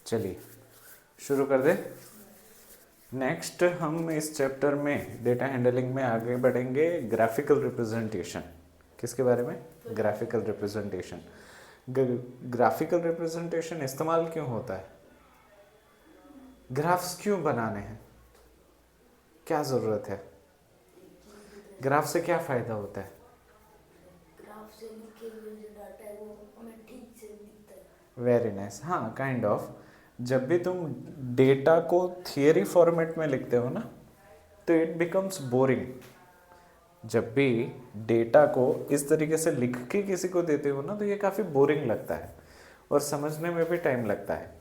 चलिए शुरू कर दे। नेक्स्ट हम इस चैप्टर में डेटा हैंडलिंग में आगे बढ़ेंगे ग्राफिकल रिप्रेजेंटेशन। किसके बारे में? Graphical representation. ग्राफिकल रिप्रेजेंटेशन इस्तेमाल क्यों होता है? ग्राफ्स क्यों बनाने हैं? क्या ज़रूरत है? ग्राफ से क्या फ़ायदा होता है? ग्राफ से लिखे हुए जो डाटा है वो हमें ठीक से दिखता है। Very nice. हाँ, काइंड ऑफ जब भी तुम डेटा को थियरी फॉर्मेट में लिखते हो ना तो इट बिकम्स बोरिंग। जब भी डेटा को इस तरीके से लिख के किसी को देते हो ना तो ये काफ़ी बोरिंग लगता है और समझने में भी टाइम लगता है।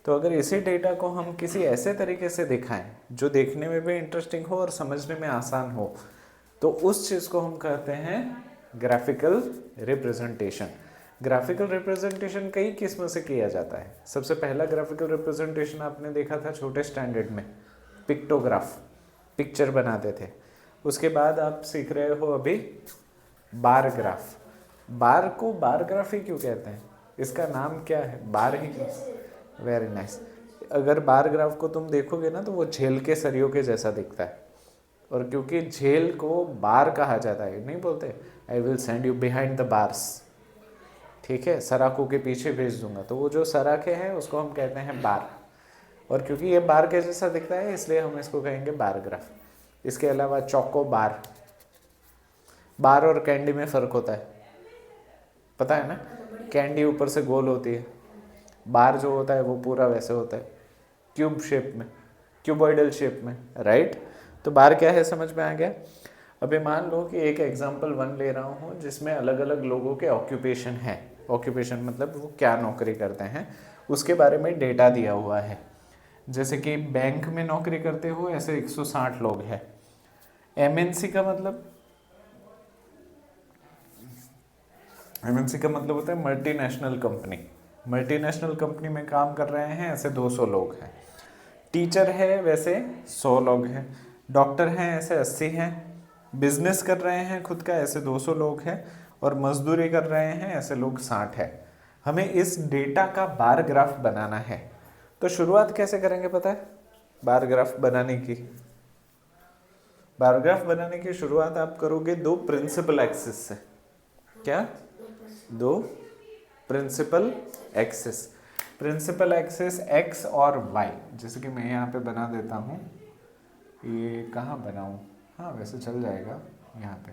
तो अगर इसी डेटा को हम किसी ऐसे तरीके से दिखाएं जो देखने में भी इंटरेस्टिंग हो और समझने में आसान हो तो उस चीज़ को हम कहते हैं ग्राफिकल रिप्रेजेंटेशन। ग्राफिकल रिप्रेजेंटेशन कई किस्म से किया जाता है। सबसे पहला ग्राफिकल रिप्रेजेंटेशन आपने देखा था छोटे स्टैंडर्ड में, पिक्टोग्राफ, पिक्चर बनाते थे। उसके बाद आप सीख रहे हो अभी बार ग्राफ। बार को बार ग्राफ ही क्यों कहते हैं? इसका नाम क्या है? बार ही क्यों? Very nice. अगर बार ग्राफ को तुम देखोगे ना तो वो झेल के सरियों के जैसा दिखता है और क्योंकि झेल को बार कहा जाता है, नहीं बोलते I will send you behind the bars, ठीक है, सराखों के पीछे भेज दूंगा, तो वो जो सराखे हैं उसको हम कहते हैं बार। और क्योंकि ये बार के जैसा दिखता है इसलिए हम इसको कहेंगे बार ग्राफ। इसके अलावा चौको बार। बार और कैंडी में फ़र्क होता है, पता है ना? कैंडी ऊपर से गोल होती है, बार जो होता है वो पूरा वैसे होता है, क्यूब शेप में, क्यूबॉइडल शेप में, राइट? तो बार क्या है समझ में आ गया? अभी मान लो कि एक एग्जांपल 1 ले रहा हूँ जिसमें अलग अलग लोगों के ऑक्यूपेशन है। ऑक्यूपेशन मतलब वो क्या नौकरी करते हैं उसके बारे में डेटा दिया हुआ है। जैसे कि बैंक में नौकरी करते हो ऐसे 160 लोग हैं। एमएनसी का मतलब, एमएनसी का मतलब होता है मल्टीनेशनल कंपनी। मल्टीनेशनल कंपनी में काम कर रहे हैं ऐसे 200 लोग हैं। टीचर है वैसे 100 लोग हैं। डॉक्टर हैं ऐसे 80 हैं। बिजनेस कर रहे हैं खुद का ऐसे 200 लोग हैं और मजदूरी कर रहे हैं ऐसे लोग 60 है। हमें इस डेटा का बार ग्राफ बनाना है। तो शुरुआत कैसे करेंगे पता है? बार ग्राफ बनाने की, बार ग्राफ बनाने की शुरुआत आप करोगे 2 प्रिंसिपल एक्सिस से। क्या? 2 principal axis. Principal axis X और वाई। जैसे कि मैं यहाँ पे बना देता हूँ, ये कहाँ बनाऊँ? हाँ वैसे चल जाएगा, यहाँ पे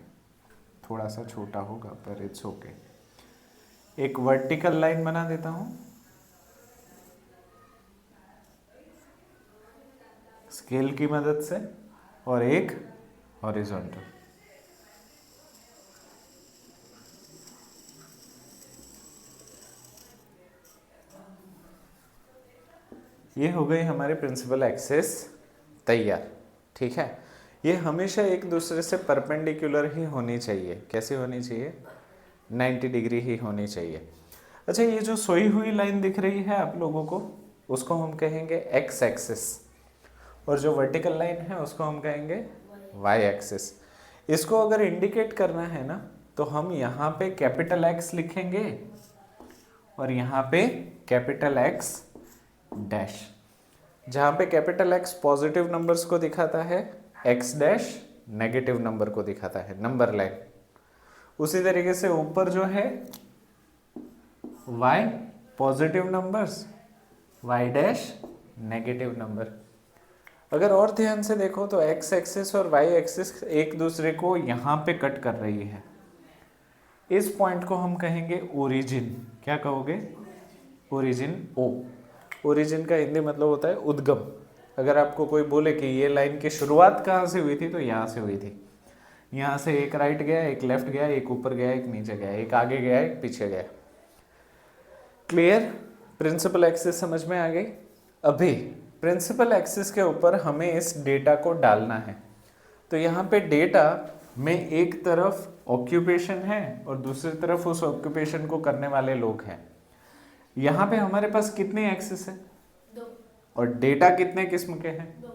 थोड़ा सा छोटा होगा पर इट्स ओके। एक वर्टिकल लाइन बना देता हूँ स्केल की मदद से और एक हॉरिजॉन्टल। ये हो गई हमारी प्रिंसिपल एक्सिस तैयार, ठीक है। ये हमेशा एक दूसरे से परपेंडिकुलर ही होनी चाहिए। कैसी होनी चाहिए? 90 डिग्री ही होनी चाहिए। अच्छा, ये जो सोई हुई लाइन दिख रही है आप लोगों को उसको हम कहेंगे एक्स एक्सिस और जो वर्टिकल लाइन है उसको हम कहेंगे वाई एक्सिस। इसको अगर इंडिकेट करना है ना तो हम यहाँ पे कैपिटल एक्स लिखेंगे और यहाँ पे कैपिटल एक्स डैश। जहाँ पे कैपिटल एक्स पॉजिटिव नंबर्स को दिखाता है, एक्स डैश नेगेटिव नंबर को दिखाता है, नंबर लाइन। उसी तरीके से ऊपर जो है y positive numbers, y dash negative number. अगर और ध्यान से देखो तो x एक्सिस और y एक्सिस एक दूसरे को यहाँ पे कट कर रही है। इस पॉइंट को हम कहेंगे ओरिजिन। क्या कहोगे? ओरिजिन। ओ, ओरिजिन का हिंदी मतलब होता है उद्गम। अगर आपको कोई बोले कि ये लाइन की शुरुआत कहाँ से हुई थी तो यहाँ से हुई थी। यहाँ से एक राइट गया, एक लेफ्ट गया, एक ऊपर गया, एक नीचे गया, एक आगे गया, एक पीछे गया। क्लियर? प्रिंसिपल एक्सिस समझ में आ गई? अभी प्रिंसिपल एक्सिस के ऊपर हमें इस डेटा को डालना है। तो यहाँ पे डेटा में एक तरफ ऑक्यूपेशन है और दूसरी तरफ उस ऑक्यूपेशन को करने वाले लोग हैं। यहाँ पे हमारे पास कितने एक्सिस है? 2। और डेटा कितने किस्म के हैं? 2।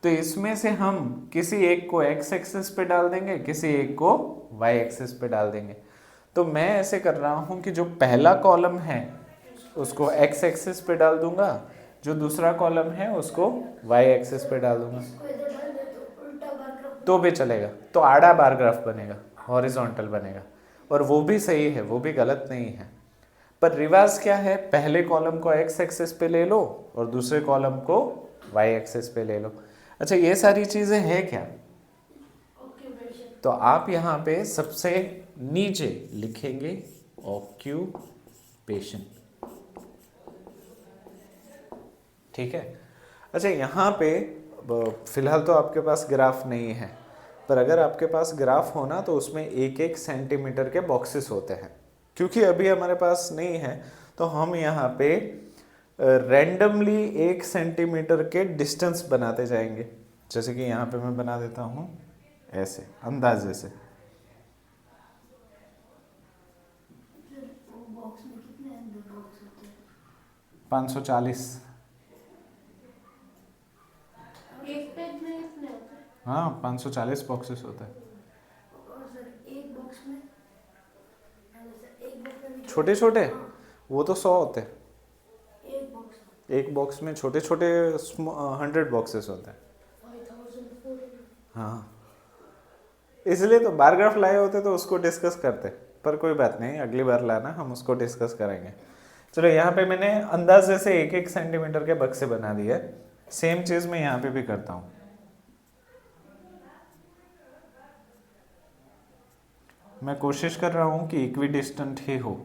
तो इसमें से हम किसी एक को एक्स एक्सिस पे डाल देंगे, किसी एक को वाई एक्सिस पे डाल देंगे। तो मैं ऐसे कर रहा हूँ कि जो पहला कॉलम है उसको एक्स एक्सिस पे डाल दूंगा, जो दूसरा कॉलम है उसको वाई एक्सिस पे डाल दूंगा इसको इधर डाल दे तो उल्टा बार ग्राफ तो भी चलेगा, तो आड़ा बार ग्राफ बनेगा, हॉरिजॉन्टल बनेगा, और वो भी सही है, वो भी गलत नहीं है। पर रिवर्स क्या है, पहले कॉलम को एक्स एक्सिस पे ले लो और दूसरे कॉलम को वाई एक्सिस पे ले लो। अच्छा, ये सारी चीजें हैं क्या? ऑक्यूपेशन। तो आप यहाँ पे सबसे नीचे लिखेंगे ऑक्यूपेशन, ठीक है। अच्छा, यहाँ पे फिलहाल तो आपके पास ग्राफ नहीं है, पर अगर आपके पास ग्राफ होना तो उसमें एक एक सेंटीमीटर के बॉक्सेस होते हैं। क्योंकि अभी हमारे पास नहीं है तो हम यहाँ पे रैंडमली 1 सेंटीमीटर के डिस्टेंस बनाते जाएंगे। जैसे कि यहाँ पे मैं बना देता हूँ ऐसे अंदाजे से। वो बॉक्स में कितने अंदर बॉक्स होते हैं? 540। एक पेज में कितने होते हैं? हाँ, 540 बॉक्सेस होते हैं। और सर एक बॉक्स में एक बॉक्स में छोटे छोटे वो तो 100 होते हैं। एक बॉक्स में छोटे छोटे 100 बॉक्सेस होते हैं। 5400। हाँ, इसलिए तो बार ग्राफ लाए होते तो उसको डिस्कस करते, पर कोई बात नहीं, अगली बार लाना, हम उसको डिस्कस करेंगे। चलो, यहाँ पे मैंने अंदाजे से 1-1 सेंटीमीटर के बक्से बना दिए। सेम चीज मैं यहाँ पे भी करता हूँ। मैं कोशिश कर रहा हूँ कि इक्विडिस्टेंट ही हो,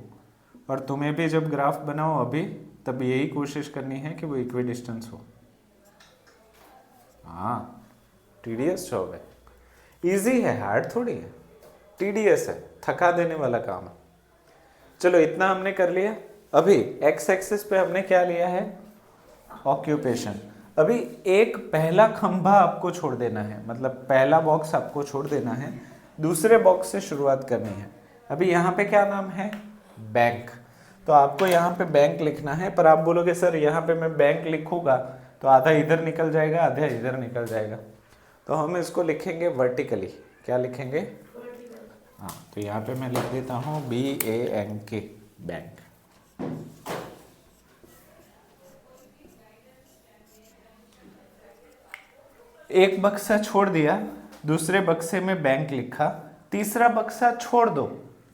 और तुम्हें भी जब ग्राफ बनाओ अभी तब यही कोशिश करनी है कि वो इक्विडिस्टेंस हो। हाँ, टीडीएस जॉब है, इजी है, हार्ड थोड़ी है, टीडीएस है, थका देने वाला काम है। चलो, इतना हमने कर लिया। अभी एक्स एक्सिस पे हमने क्या लिया है, ऑक्यूपेशन। अभी एक पहला खंभा आपको छोड़ देना है, मतलब पहला बॉक्स आपको छोड़ देना है, दूसरे बॉक्स से शुरुआत करनी है। अभी यहाँ पे क्या नाम है, बैंक। तो आपको यहाँ पे बैंक लिखना है, पर आप बोलोगे सर यहाँ पे मैं बैंक लिखूंगा तो आधा इधर निकल जाएगा, आधा इधर निकल जाएगा, तो हम इसको लिखेंगे वर्टिकली। क्या लिखेंगे? हाँ, तो यहाँ पे मैं लिख देता हूँ BANK, बैंक। एक बक्सा छोड़ दिया, दूसरे बक्से में बैंक लिखा, तीसरा बक्सा छोड़ दो,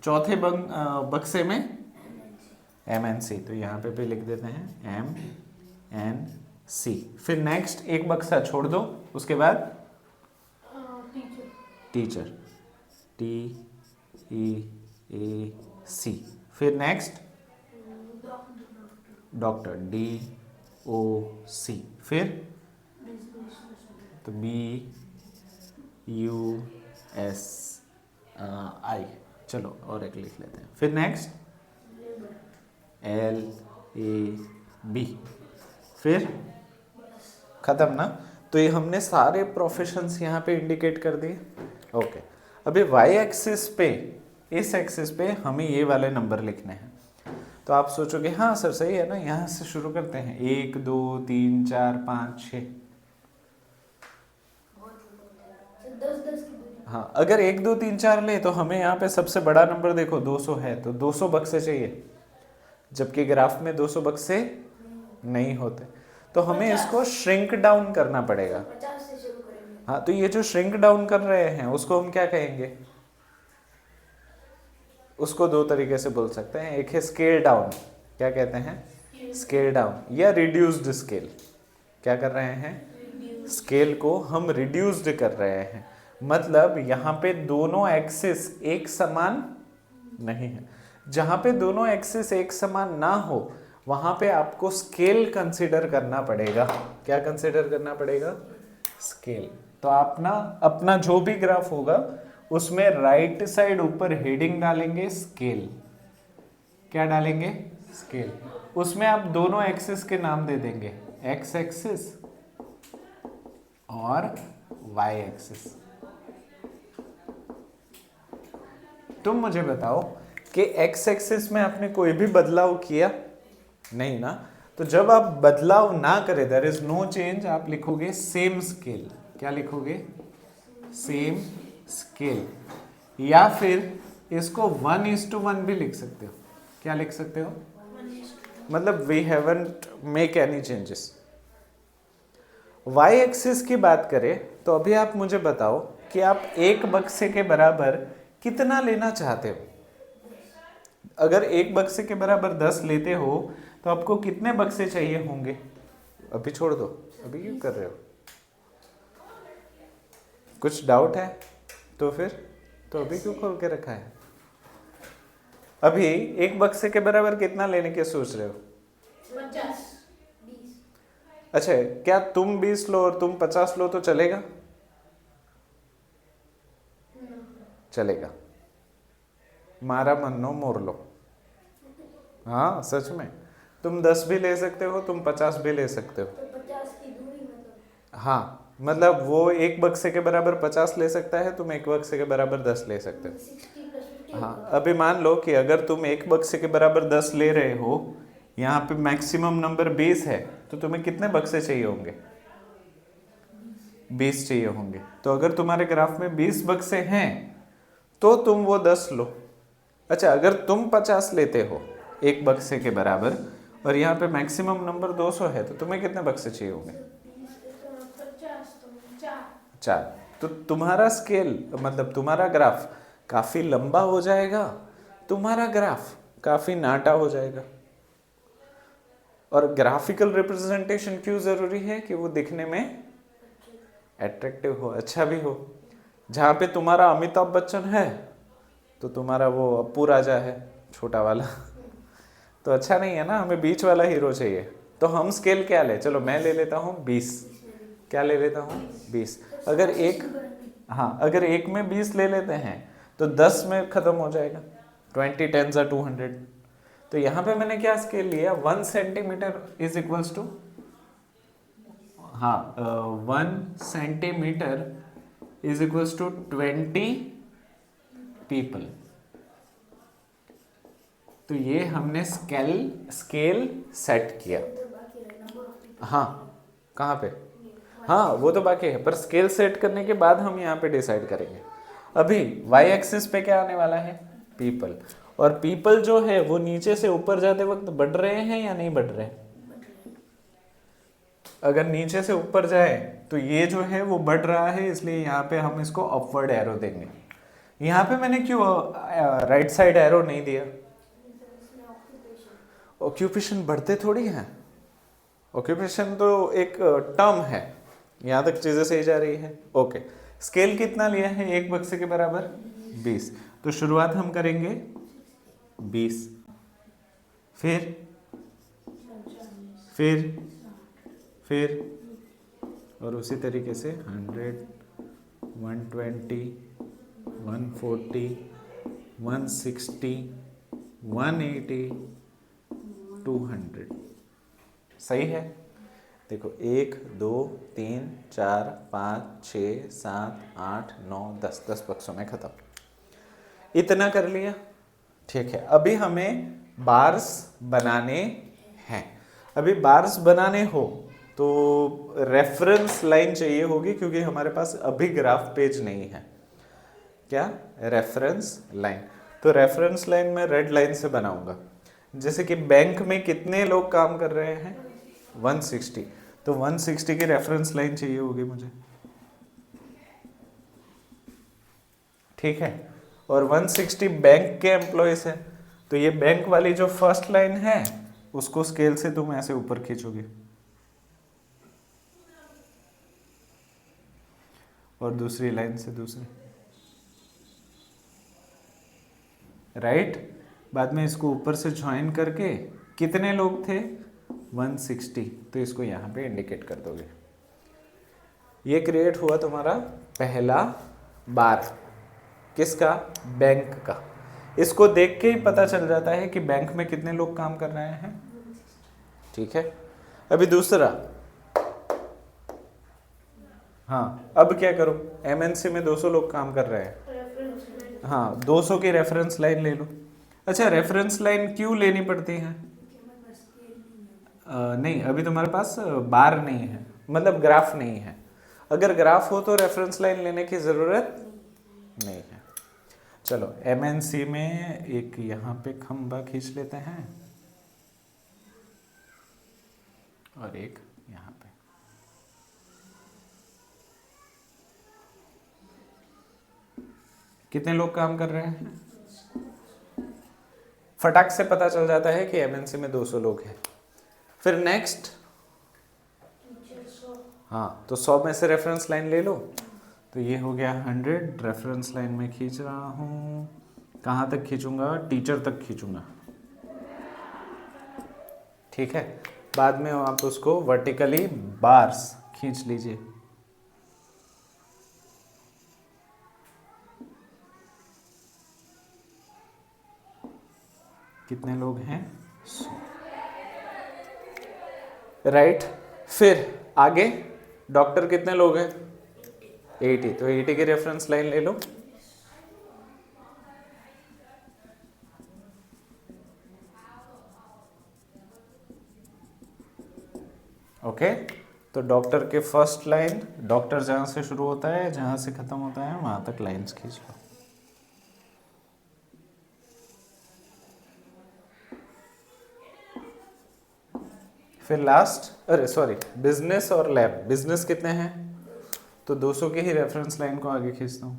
चौथे बक्से में MNC, तो यहाँ पे भी लिख देते हैं MNC। फिर नेक्स्ट एक बक्सा छोड़ दो, उसके बाद टीचर, TEAC। फिर नेक्स्ट डॉक्टर, DOC। फिर तो BUSI। चलो, और एक लिख लेते हैं। फिर नेक्स्ट LAB। फिर खत्म ना। तो ये हमने सारे प्रोफेशंस यहाँ पे इंडिकेट कर दिए। ओके, अभी वाई एक्सिस पे, इस एक्सिस पे हमें ये वाले नंबर लिखने हैं। तो आप सोचोगे हाँ सर सही है ना, यहाँ से शुरू करते हैं, 1 2 3 4 5 6। हाँ, अगर 1 2 3 4 ले तो हमें यहाँ पे सबसे बड़ा नंबर देखो 200 है, तो 200 बक्से चाहिए, जबकि ग्राफ में 200 बक्से नहीं होते, तो हमें इसको श्रिंक डाउन करना पड़ेगा। 50 से शुरू करेंगे। हाँ, तो ये जो श्रिंक डाउन कर रहे हैं उसको हम क्या कहेंगे? उसको दो तरीके से बोल सकते हैं, एक है स्केल डाउन। क्या कहते हैं? स्केल डाउन, या रिड्यूस्ड स्केल। क्या कर रहे हैं? स्केल को हम रिड्यूस्ड कर रहे हैं, मतलब यहाँ पे दोनों एक्सिस एक समान नहीं है। जहाँ पे दोनों एक्सिस एक समान ना हो वहाँ पे आपको स्केल कंसीडर करना पड़ेगा। क्या कंसीडर करना पड़ेगा? स्केल। तो अपना जो भी ग्राफ होगा उसमें राइट साइड ऊपर हेडिंग डालेंगे स्केल। क्या डालेंगे? स्केल। उसमें आप दोनों एक्सिस के नाम दे देंगे, एक्स एक्सिस और वाई एक्सिस। तुम मुझे बताओ कि एक्स एक्सिस में आपने कोई भी बदलाव किया? नहीं ना। तो जब आप बदलाव ना करें, देयर इज नो चेंज, आप लिखोगे सेम स्केल। क्या लिखोगे? Same scale. या फिर इसको 1:1 भी लिख सकते हो। क्या लिख सकते हो? मतलब we haven't make any changes. Y axis की बात करें तो अभी आप मुझे बताओ कि आप एक बक्से के बराबर कितना लेना चाहते हो। अगर एक बक्से के बराबर 10 लेते हो तो आपको कितने बक्से चाहिए होंगे। अभी छोड़ दो, अभी क्यों कर रहे हो, कुछ डाउट है तो फिर, तो अभी क्यों खोल के रखा है। अभी एक बक्से के बराबर कितना लेने के सोच रहे हो। 50 20 अच्छा, क्या तुम 20 लो और तुम 50 लो तो चलेगा। चलेगा, मारा मन्नो मोर लो। हाँ सच में, तुम 10 भी ले सकते हो, तुम 50 भी ले सकते हो। तो 50 की दूरी मतलब। हाँ मतलब वो एक बक्से के बराबर 50 ले सकता है, तुम एक बक्से के बराबर 10 ले सकते हो। 60 + 50 हाँ होगा। अभी मान लो कि अगर तुम एक बक्से के बराबर 10 ले रहे हो, यहाँ पे मैक्सिमम नंबर 20 है, तो तुम्हें कितने बक्से चाहिए होंगे। 20 चाहिए होंगे। तो अगर तुम्हारे ग्राफ में 20 बक्से हैं तो तुम वो 10 लो। अच्छा, अगर तुम 50 लेते हो एक बक्से के बराबर और यहाँ पे मैक्सिमम नंबर 200 है, तो तुम्हें कितने बक्से चाहिए होंगे। 50 तो 4। 4। तो तुम्हारा स्केल मतलब तुम्हारा ग्राफ काफी लंबा हो जाएगा, तुम्हारा ग्राफ काफी नाटा हो जाएगा। और ग्राफिकल रिप्रेजेंटेशन क्यों जरूरी है कि वो दिखने में अट्रैक्टिव हो, अच्छा भी हो। जहाँ पे तुम्हारा अमिताभ बच्चन है तो तुम्हारा वो अप्पू राजा है, छोटा वाला तो अच्छा नहीं है ना, हमें बीच वाला हीरो चाहिए। तो हम स्केल क्या ले, चलो मैं ले लेता हूँ 20। क्या ले लेता हूँ 20। अगर एक, हाँ अगर एक में 20 ले लेते हैं तो 10 में खत्म हो जाएगा। 20 10 200। तो यहाँ पे मैंने क्या स्केल लिया, 1 सेंटीमीटर इज इक्वल्स टू, हाँ 1 centimetre is equals to 20 people. तो ये हमने स्केल सेट किया। हाँ कहाँ पे, हाँ वो तो बाकी है, पर स्केल सेट करने के बाद हम यहाँ पे डिसाइड करेंगे। अभी वाई एक्सिस पे क्या आने वाला है, पीपल। और पीपल जो है वो नीचे से ऊपर जाते वक्त बढ़ रहे हैं या नहीं बढ़ रहे हैं। अगर नीचे से ऊपर जाए तो ये जो है वो बढ़ रहा है, इसलिए यहाँ पे हम इसको अपवर्ड एरो देंगे। यहाँ पे मैंने क्यों राइट साइड एरो नहीं दिया। ऑक्यूपेशन बढ़ते थोड़ी हैं, ऑक्यूपेशन तो एक टर्म है। यहाँ तक चीजें सही जा रही है। ओके, स्केल कितना लिया है, एक बक्से के बराबर 20। तो शुरुआत हम करेंगे 20, फिर और उसी तरीके से 100 120 140 160 180 200। सही है। देखो 1 2 3 4 5 6 7 8 9 10 10 बक्सों में खत्म। इतना कर लिया, ठीक है। अभी हमें बार्स बनाने हैं। अभी बार्स बनाने हो तो रेफरेंस लाइन चाहिए होगी, क्योंकि हमारे पास अभी ग्राफ पेज नहीं है। क्या, रेफरेंस लाइन। तो रेफरेंस लाइन मैं रेड लाइन से बनाऊंगा। जैसे कि बैंक में कितने लोग काम कर रहे हैं, 160। तो 160 की रेफरेंस लाइन चाहिए होगी मुझे, ठीक है। और 160 बैंक के एम्प्लॉयज है, तो ये बैंक वाली जो फर्स्ट लाइन है उसको स्केल से तुम ऐसे ऊपर खींचोगे और दूसरी लाइन से दूसरी, राइट। बाद में इसको ऊपर से ज्वाइन करके कितने लोग थे, 160, तो इसको यहाँ पे इंडिकेट कर दोगे। ये क्रिएट हुआ तुम्हारा पहला बार, किसका, बैंक का। इसको देख के ही पता चल जाता है कि बैंक में कितने लोग काम कर रहे हैं, ठीक है। अभी दूसरा, हाँ अब क्या करो, एमएनसी में 200 लोग काम कर रहे हैं, हाँ 200 की रेफरेंस लाइन ले लो। अच्छा, रेफरेंस लाइन क्यों लेनी पड़ती है, नहीं अभी तुम्हारे पास बार नहीं है, मतलब ग्राफ नहीं है। अगर ग्राफ हो तो रेफरेंस लाइन लेने की जरूरत नहीं है। चलो एमएनसी में एक यहाँ पे खंबा खींच लेते हैं और एक यहाँ पे। कितने लोग काम कर रहे हैं? फटाक से पता चल जाता है कि एमएनसी में 200 लोग हैं। फिर नेक्स्ट, टीचर 100। हाँ, तो 100 में से रेफरेंस लाइन ले लो, तो ये हो गया 100। रेफरेंस लाइन में खींच रहा हूँ, कहाँ तक खींचूंगा? टीचर तक खींचूंगा, ठीक है। बाद में आप उसको वर्टिकली बार्स खींच लीजिए। कितने लोग हैं? 100, राइट। फिर आगे डॉक्टर कितने लोग हैं? 80, तो 80 की रेफरेंस लाइन ले लो। ओके, तो डॉक्टर के फर्स्ट लाइन, डॉक्टर जहां से शुरू होता है जहां से खत्म होता है वहां तक लाइंस खींच लो। फिर लास्ट, अरे सॉरी, बिजनेस और लैब। बिजनेस कितने हैं? तो 200 की ही रेफरेंस लाइन को आगे खींचता हूं,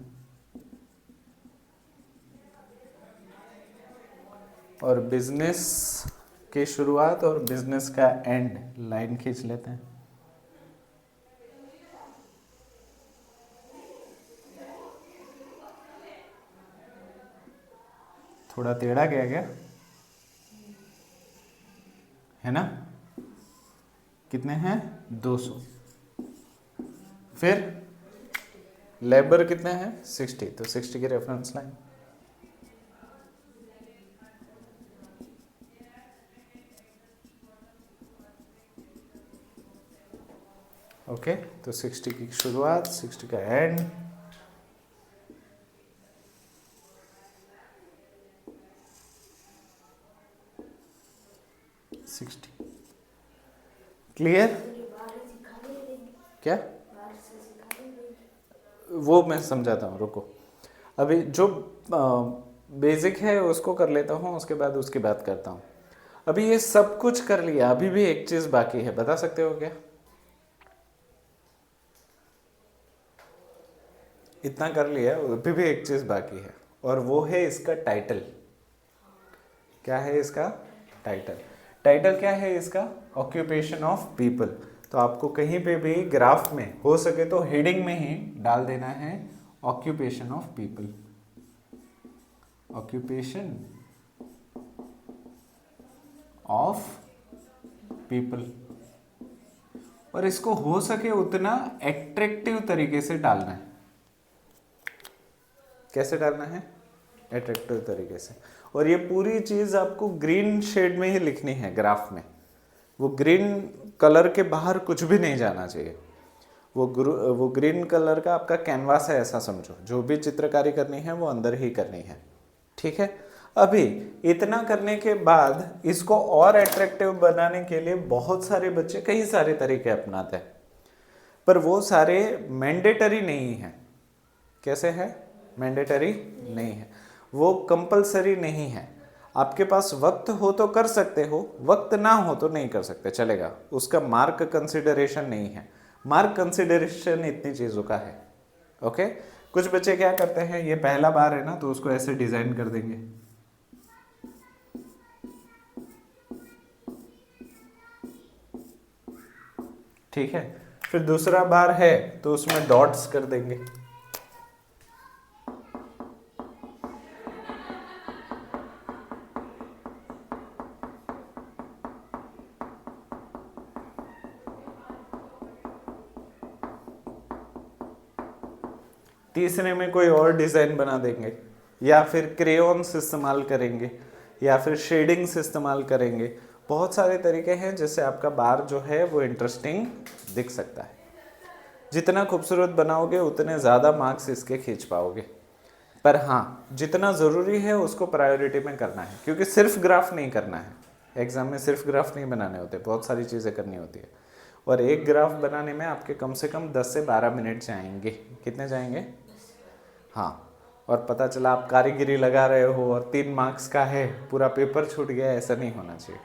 और बिजनेस की शुरुआत और बिजनेस का एंड लाइन खींच लेते हैं। थोड़ा टेढ़ा गया क्या? है ना? कितने हैं? 200। फिर लेबर कितने हैं? 60, तो 60 की रेफरेंस लाइन। ओके, तो 60 की शुरुआत, 60 का एंड। क्लियर? बाहर सिखा देंगे। क्या? बाहर से सिखा देंगे। वो मैं समझाता हूँ, रुको। अभी जो बेसिक है उसको कर लेता हूँ, उसके बाद उसकी बात करता हूँ। अभी ये सब कुछ कर लिया, अभी भी एक चीज बाकी है, बता सकते हो क्या? इतना कर लिया, अभी भी एक चीज बाकी है, और वो है इसका टाइटल। क्या है इसका टाइटल? टाइटल क्या है इसका? Occupation of people. तो आपको कहीं पे भी ग्राफ में हो सके तो हेडिंग में ही डाल देना है occupation of people. Occupation of people, और इसको हो सके उतना एट्रैक्टिव तरीके से डालना है। कैसे डालना है? एट्रैक्टिव तरीके से। और ये पूरी चीज आपको ग्रीन शेड में ही लिखनी है ग्राफ में। वो ग्रीन कलर के बाहर कुछ भी नहीं जाना चाहिए। वो ग्रीन कलर का आपका कैनवास है, ऐसा समझो। जो भी चित्रकारी करनी है वो अंदर ही करनी है, ठीक है। अभी इतना करने के बाद इसको और एट्रैक्टिव बनाने के लिए बहुत सारे बच्चे कई सारे तरीके अपनाते हैं, पर वो सारे मैंडेटरी नहीं है। कैसे है? मैंडेटरी नहीं है, वो कंपलसरी नहीं है। आपके पास वक्त हो तो कर सकते हो, वक्त ना हो तो नहीं कर सकते, चलेगा। उसका मार्क कंसिडरेशन नहीं है। मार्क कंसिडरेशन इतनी चीज़ों का है, ओके। कुछ बच्चे क्या करते हैं, ये पहला बार है ना तो उसको ऐसे डिज़ाइन कर देंगे, ठीक है। फिर दूसरा बार है तो उसमें डॉट्स कर देंगे, तीसरे में कोई और डिज़ाइन बना देंगे, या फिर क्रेयॉन्स इस्तेमाल करेंगे, या फिर शेडिंग्स इस्तेमाल करेंगे। बहुत सारे तरीके हैं जिससे आपका बार जो है वो इंटरेस्टिंग दिख सकता है। जितना खूबसूरत बनाओगे उतने ज़्यादा मार्क्स इसके खींच पाओगे। पर हाँ, जितना ज़रूरी है उसको प्रायोरिटी में करना है, क्योंकि सिर्फ ग्राफ नहीं करना है। एग्ज़ाम में सिर्फ ग्राफ नहीं बनाने होते, बहुत सारी चीज़ें करनी होती है। और एक ग्राफ बनाने में आपके कम से कम 10 से 12 मिनट जाएंगे। कितने जाएंगे? हाँ। और पता चला आप कारीगिरी लगा रहे हो और 3 मार्क्स का है, पूरा पेपर छूट गया, ऐसा नहीं होना चाहिए।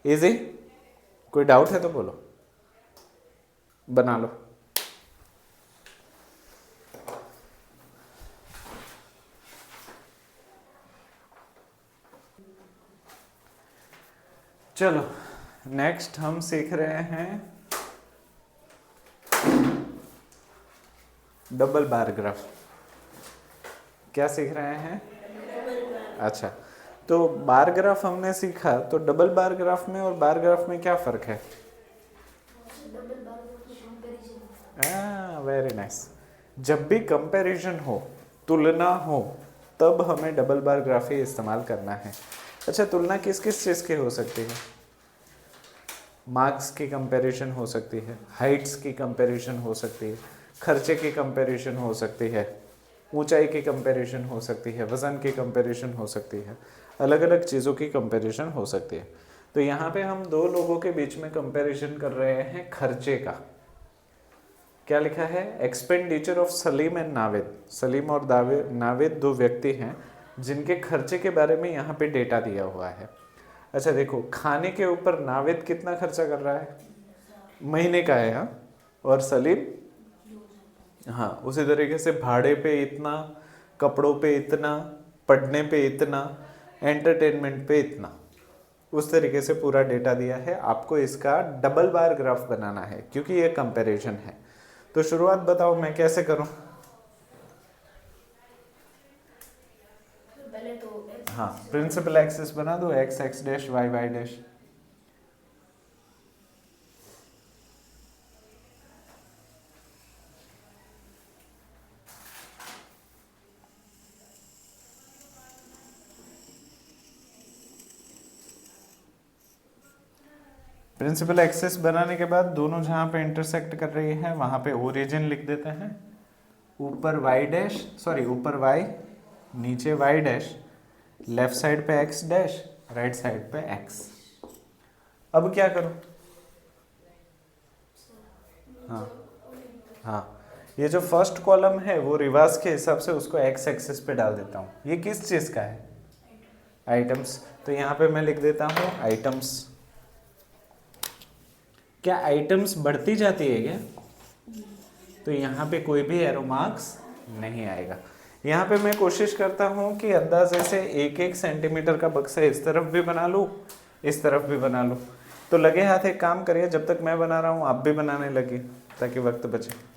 इजी? कोई डाउट है तो बोलो, बना लो। चलो नेक्स्ट हम सीख रहे हैं डबल बार ग्राफ। क्या सीख रहे हैं? अच्छा, तो बार ग्राफ हमने सीखा, तो डबल बार ग्राफ में और बार ग्राफ में क्या फर्क है? डबल बार कंपैरिजन। Very nice. जब भी कंपैरिजन हो, तुलना हो, तब हमें डबल बार ग्राफ ही इस्तेमाल करना है। अच्छा, तुलना किस किस चीज़ की हो सकती है? मार्क्स की कंपैरिजन हो सकती है, हाइट्स की कंपैरिजन हो सकती है, खर्चे की कंपैरिजन हो सकती है, ऊंचाई की कंपैरिजन हो सकती है, वज़न की कंपैरिजन हो सकती है, अलग अलग चीज़ों की कंपैरिजन हो सकती है। तो यहाँ पे हम दो लोगों के बीच में कंपैरिजन कर रहे हैं खर्चे का। क्या लिखा है? Expenditure of Salim and Naved. Salim और नावेद दो व्यक्ति हैं जिनके खर्चे के बारे में यहाँ पे डेटा दिया हुआ है। अच्छा देखो, खाने के ऊपर नावेद कितना खर्चा कर रहा है? महीने का है, हाँ। और सलीम, हाँ, उसी तरीके से भाड़े पे इतना, कपड़ों पे इतना, पढ़ने पे इतना, एंटरटेनमेंट पे इतना, उस तरीके से पूरा डेटा दिया है। आपको इसका डबल बार ग्राफ बनाना है क्योंकि ये कंपैरिजन है। तो शुरुआत बताओ मैं कैसे करूं? पहले तो हाँ, प्रिंसिपल एक्सिस बना दो, X X dash Y Y dash. Principal axis बनाने के बाद दोनों जहां पे इंटरसेक्ट कर रही है वहां पे ओरिजिन लिख देते हैं। ऊपर वाई डैश, सॉरी ऊपर वाई, नीचे वाई डैश, लेफ्ट साइड पे एक्स डैश, राइट साइड पे एक्स। अब क्या करूं? हाँ हाँ, ये जो फर्स्ट कॉलम है वो रिवर्स के हिसाब से उसको एक्स एक्सिस पे डाल देता हूँ। ये किस चीज़ का है? आइटम्स। तो यहाँ पे मैं लिख देता हूँ आइटम्स। क्या आइटम्स बढ़ती जाती है क्या? तो यहाँ पे कोई भी एरो मार्क्स नहीं आएगा। यहाँ पे मैं कोशिश करता हूँ कि अंदाजे से एक एक सेंटीमीटर का बक्सा इस तरफ भी बना लूँ, इस तरफ भी बना लूँ। तो लगे हाथ एक काम करिए, जब तक मैं बना रहा हूँ आप भी बनाने लगिए ताकि वक्त बचे।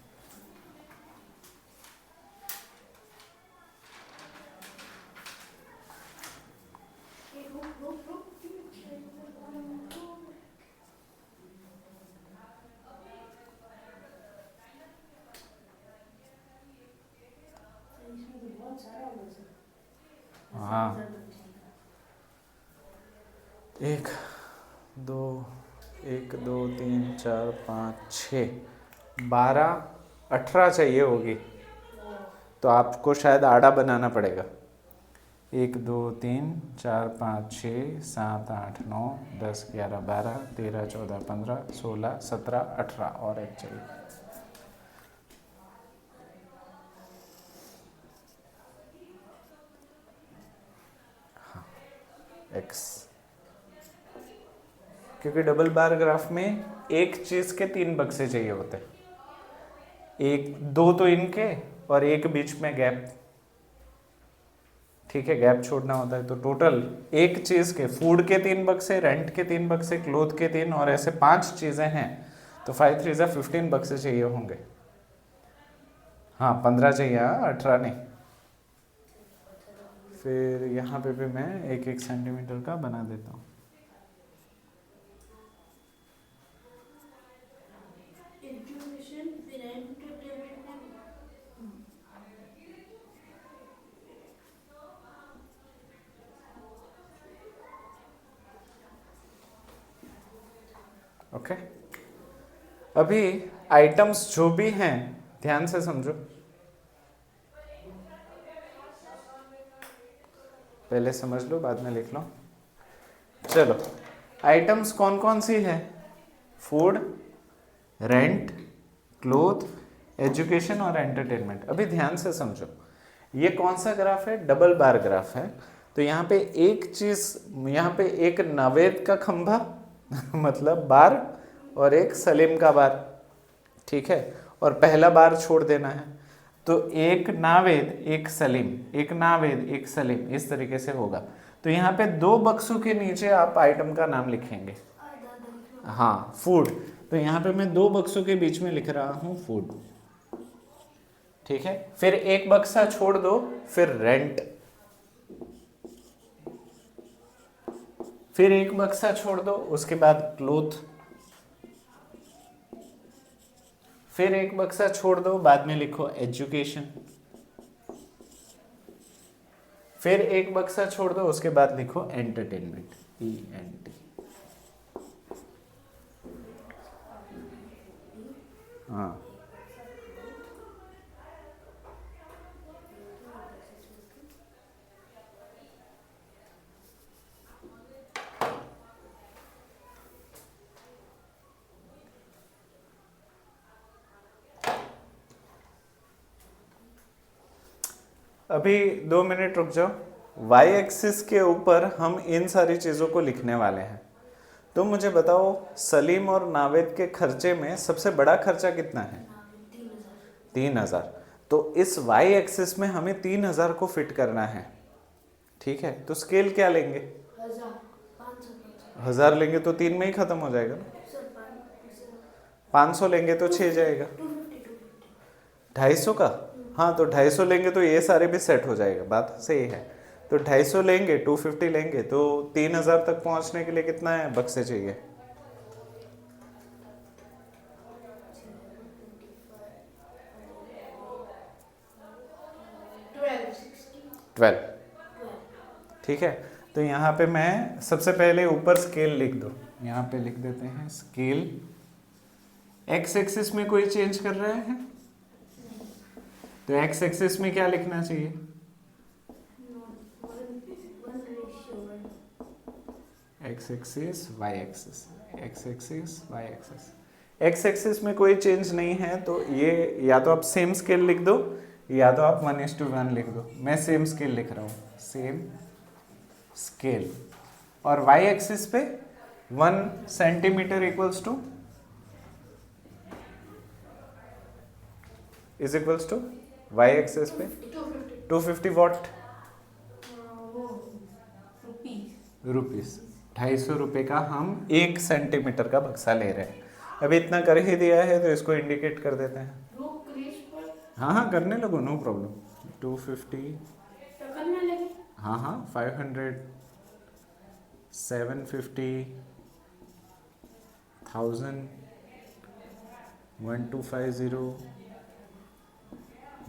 हाँ, 1 2 1 2 3 4 5 6 12 18 चाहिए होगी, तो आपको शायद आड़ा बनाना पड़ेगा। 1 2 3 4 5 6 7 8 9 10 11 12 13 14 15 16 17 18 और एक चाहिए। हाँ, एक्स, क्योंकि डबल बार ग्राफ में एक चीज के 3 बक्से चाहिए होते हैं। एक दो तो इनके और एक बीच में गैप, ठीक है, गैप छोड़ना होता है। तो टोटल एक चीज के, फूड के 3 बक्से, रेंट के 3 बक्से, क्लोथ के 3 और ऐसे 5 चीजें हैं, तो 5 3 15 बक्से चाहिए होंगे। हाँ 15 चाहिए, 18 नहीं। फिर यहाँ पे भी मैं 1 1 सेंटीमीटर का बना देता हूँ। ओके, अभी आइटम्स जो भी हैं ध्यान से समझो, पहले समझ लो बाद में लिख लो। चलो, आइटम्स कौन कौन सी है? फूड, रेंट, क्लोथ, एजुकेशन और एंटरटेनमेंट। अभी ध्यान से समझो, ये कौन सा ग्राफ है? डबल बार ग्राफ है। तो यहाँ पे एक चीज, यहाँ पे एक नावेद का खंभा मतलब बार, और एक सलीम का बार, ठीक है, और पहला बार छोड़ देना है। तो एक नावेद एक सलीम, एक नावेद एक सलीम, इस तरीके से होगा। तो यहाँ पे 2 बक्सों के नीचे आप आइटम का नाम लिखेंगे। हाँ, फूड। तो यहाँ पे मैं 2 बक्सों के बीच में लिख रहा हूँ फूड, ठीक है। फिर एक बक्सा छोड़ दो, फिर रेंट, फिर एक बक्सा छोड़ दो, उसके बाद क्लोथ, फिर एक बक्सा छोड़ दो, बाद में लिखो एजुकेशन, फिर एक बक्सा छोड़ दो, उसके बाद लिखो एंटरटेनमेंट, ENT। हाँ, अभी 2 मिनट रुक जाओ। वाई एक्सिस के ऊपर हम इन सारी चीज़ों को लिखने वाले हैं। तो मुझे बताओ, सलीम और नावेद के खर्चे में सबसे बड़ा खर्चा कितना है? 3000। तो इस वाई एक्सिस में हमें 3000 को फिट करना है, ठीक है। तो स्केल क्या लेंगे? 1000 लेंगे तो 3 में ही खत्म हो जाएगा ना। 500 लेंगे तो 6 जाएगा। 250 का? हाँ, तो 250 लेंगे तो ये सारे भी सेट हो जाएगा, बात सही है। तो 250 लेंगे, 250 लेंगे, तो 3000 तक पहुंचने के लिए कितना है बक्से चाहिए? 12, ठीक है। तो यहाँ पे मैं सबसे पहले ऊपर स्केल लिख दो, यहाँ पे लिख देते हैं स्केल। एक्स एक्सिस में कोई चेंज कर रहे हैं? तो एक्स एक्सिस में क्या लिखना चाहिए? X axis Y axis, X axis Y axis. X axis में कोई चेंज नहीं है, तो ये या तो आप सेम स्केल लिख दो या तो आप 1:1 लिख दो। मैं सेम स्केल लिख रहा हूँ, सेम स्केल। और वाई एक्सिस पे 1 centimetre equals to is equals to Y axis पे 250 वॉट रुपीस। 250 रुपये का हम 1 सेंटीमीटर का बक्सा ले रहे हैं। अभी इतना कर ही दिया है तो इसको इंडिकेट कर देते हैं। हाँ हाँ, करने लगो, नो प्रॉब्लम। 250, हाँ हाँ, 500, 750, 1000, 1250,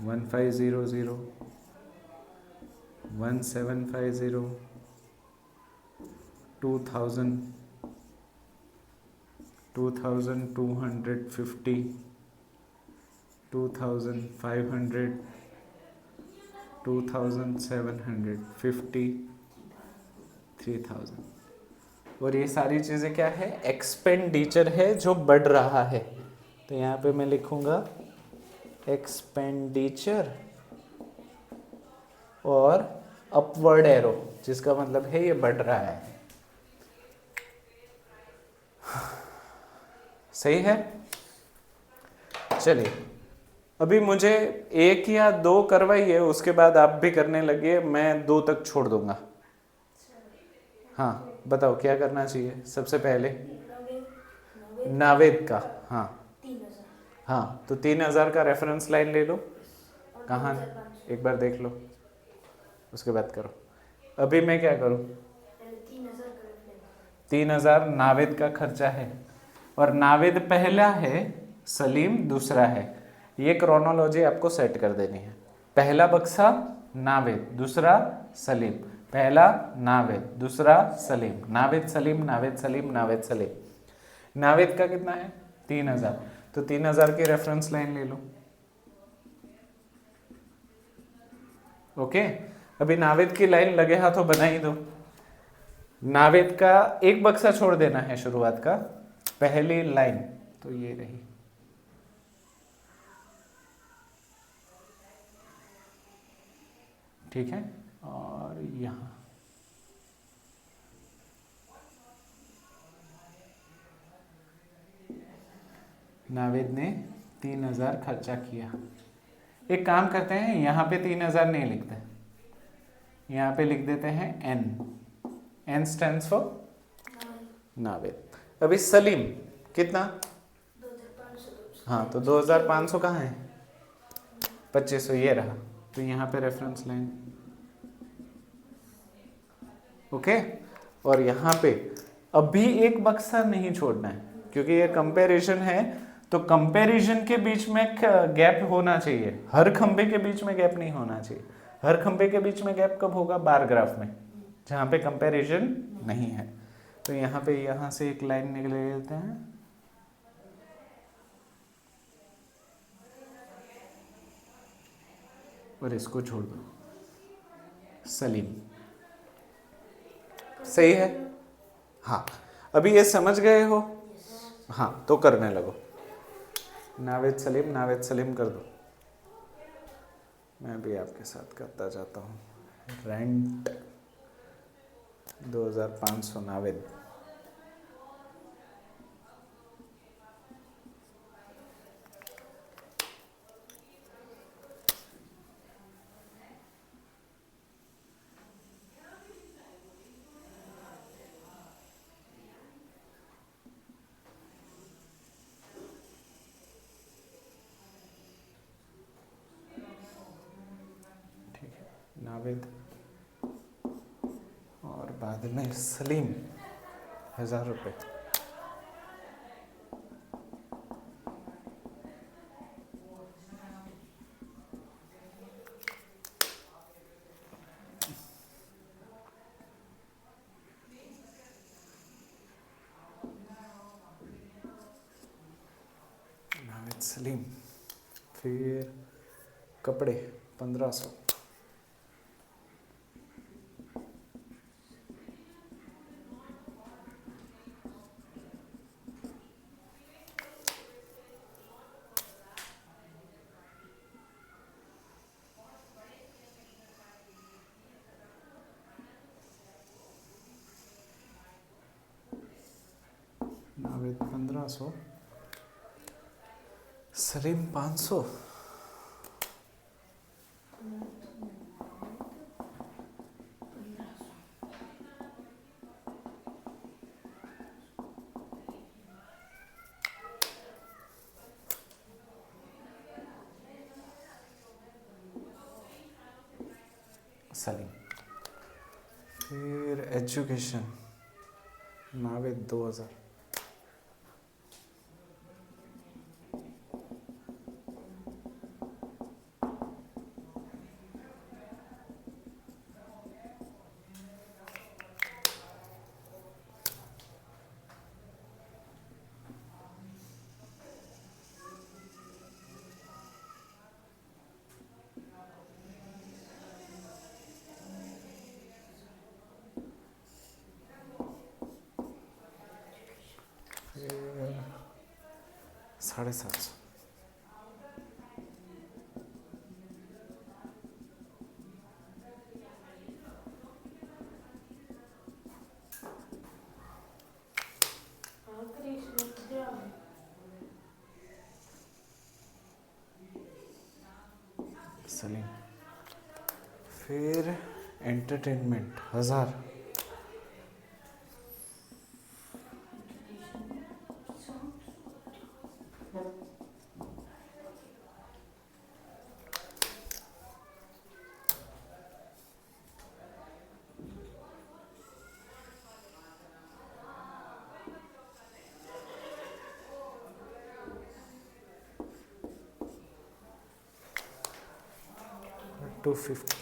1500, 1750, 2000, 2250, 2500, 2750, 3000। और ये सारी चीज़ें क्या है? एक्सपेंडिचर है जो बढ़ रहा है। तो यहाँ पे मैं लिखूंगा एक्सपेंडिचर और अपवर्ड एरो, जिसका मतलब है ये बढ़ रहा है। सही है? चलिए, अभी मुझे 1 या 2 करवाइए, उसके बाद आप भी करने लगिए, मैं 2 तक छोड़ दूंगा। हाँ, बताओ क्या करना चाहिए सबसे पहले? नावेद का, हाँ 3000। हाँ, तो 3000 का रेफरेंस लाइन ले लो। कहाँ? एक बार देख लो, उसके बाद करो। अभी मैं क्या करूँ? 3000 नावेद का खर्चा है, और नावेद पहला है, सलीम दूसरा है। ये क्रोनोलॉजी आपको सेट कर देनी है। पहला बक्सा नावेद, दूसरा सलीम। पहला नावेद, दूसरा सलीम, नावेद सलीम, नावेद सलीम, नावेद सलीम। नावेद का कितना है? 3000। तो 3000 की रेफरेंस लाइन ले लो। ओके, अभी नावेद की लाइन लगे हाथों बना ही दो। नावेद का एक बक्सा छोड़ देना है शुरुआत का, पहली लाइन तो ये रही। ठीक है, और यहां नावेद ने 3000 खर्चा किया। एक काम करते हैं, यहां पे 3000 नहीं लिखते, यहां पे लिख देते हैं n। N stands for Naved Naved. अभी सलीम कितना? 2500। हाँ, तो 2500 कहाँ है? 2500 ये रहा, तो यहाँ पे रेफरेंस लाइन। ओके, और यहाँ पे अभी एक बक्सा नहीं छोड़ना है क्योंकि ये कंपैरिजन है, तो कंपैरिजन के बीच में गैप होना चाहिए, हर खंबे के बीच में गैप नहीं होना चाहिए। हर खंबे के बीच में गैप कब होगा? बार ग्राफ में, जहाँ पे कंपैरिजन नहीं है। तो यहाँ पे यहाँ से एक लाइन निकल लेते हैं, और इसको छोड़ दो, सलीम। सही है? हाँ, अभी ये समझ गए हो? हाँ, तो करने लगो। नावेद सलीम कर दो। मैं भी आपके साथ करता जाता हूँ। रेंट 2500 नावेद। ठीक है, नावेद और बाद में सलीम 1000 रुपये। नावेद सलीम, फिर कपड़े 1500। नावेद 1500, सलीम 500। सलीम, फिर एजुकेशन नावेद 2000। फिर 750। सलीम, फिर एंटरटेनमेंट 1000। टू 250।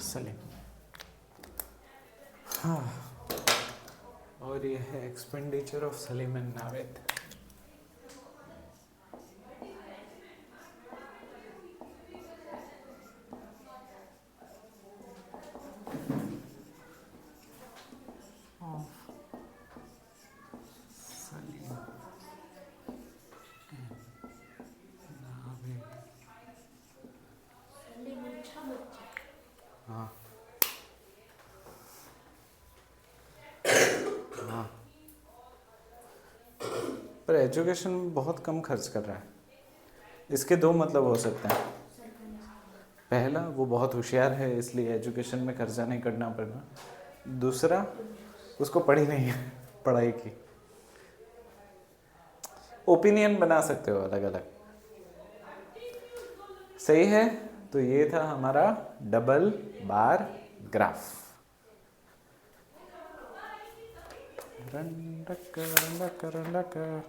सलीम, हाँ, और ये है expenditure of Salim and Naved. Salim and Naved पर एजुकेशन में बहुत कम खर्च कर रहा है। इसके दो मतलब हो सकते हैं। पहला, वो बहुत होशियार है इसलिए एजुकेशन में खर्चा नहीं करना पड़ना। दूसरा, उसको पढ़ी नहीं है पढ़ाई की। ओपिनियन बना सकते हो अलग अलग। सही है। तो ये था हमारा डबल बार ग्राफ। रंडक रंडक रंडक।